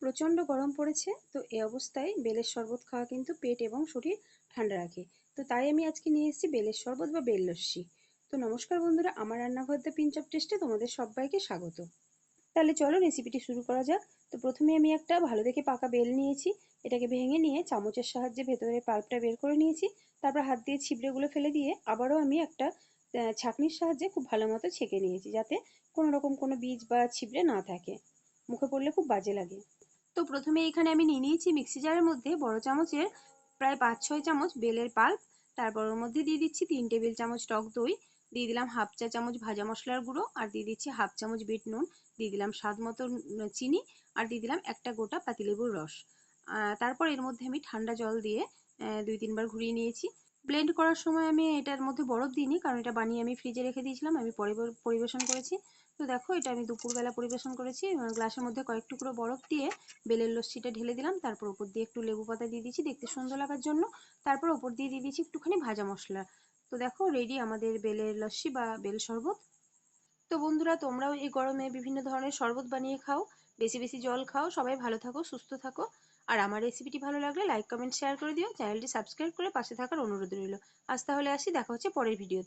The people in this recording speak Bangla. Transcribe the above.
প্রচণ্ড গরম পড়েছে, তো এই অবস্থায় বেলের শরবত খাওয়া কিন্তু পেট এবং শরীর ঠান্ডা রাখে। তো তাই আমি আজকে নিয়ে এসেছি বেলের শরবত বা বেল লস্যি। তো নমস্কার বন্ধুরা, আমার রান্নাঘর দ্য পিঞ্চ অফ টেস্টে তোমাদের সবাইকে স্বাগত। তাহলে চলো রেসিপিটি শুরু করা যাক। তো প্রথমে আমি একটা ভালো দেখে পাকা বেল নিয়েছি। এটাকে ভেঙে নিয়ে চামচের সাহায্যে ভেতরের পাল্পটা বের করে নিয়েছি। তারপর হাত দিয়ে ছিবড়েগুলো ফেলে দিয়ে আবারও আমি একটা ছাঁকনির সাহায্যে খুব ভালো মতো ছেঁকে নিয়েছি, যাতে কোনো রকম কোনো বীজ বা ছিবড়ে না থাকে, মুখে পড়লে খুব বাজে লাগে। তো প্রথমে এখানে আমি নিয়ে নিয়েছি মিক্সি জারের মধ্যে বড় চামচের প্রায় 5-6 চামচ বেলের পাল্প। তারপর ওর মধ্যে দিয়ে দিচ্ছি 3 টেবিল চামচ টক দই, দিয়ে দিলাম হাফ চা চামচ ভাজা মশলার গুঁড়ো, আর দিয়ে দিচ্ছি হাফ চামচ বিট নুন, দিয়ে দিলাম স্বাদ মতো চিনি, আর দিয়ে দিলাম একটা গোটা পাতিলেবুর রস। তারপর এর মধ্যে আমি ঠান্ডা জল দিয়ে 2-3 বার ঘুরিয়ে নিয়েছি। ব্লেন্ড করার সময় আমি এটার মধ্যে বরফ দিইনি, কারণ এটা বানিয়ে আমি ফ্রিজে রেখে দিয়েছিলাম, আমি পরে পরিবেশন করেছি। তো দেখো, এটা আমি দুপুরবেলা পরিবেশন করেছি। গ্লাসের মধ্যে কয়েক টুকরো বরফ দিয়ে বেলের লস্যিটা ঢেলে দিলাম, তারপর উপর দিয়ে একটু লেবু পাতা দিয়ে দিয়েছি দেখতে সুন্দর লাগার জন্য। তারপর উপর দিয়ে দিয়ে দিয়েছি একটুখানি ভাজা মশলা। তো দেখো, রেডি আমাদের বেলের লস্যি বা বেল শরবত। তো বন্ধুরা, তোমরাও এই গরমে বিভিন্ন ধরনের শরবত বানিয়ে খাও, বেশি বেশি জল খাও, সবাই ভালো থাকো, সুস্থ থাকো। আর আমার রেসিপিটি ভালো লাগলে লাইক কমেন্ট শেয়ার করে দিও, চ্যানেলটি সাবস্ক্রাইব করে পাশে থাকার অনুরোধ রইল। আজ তাহলে আসি, দেখা হচ্ছে পরের ভিডিওতে।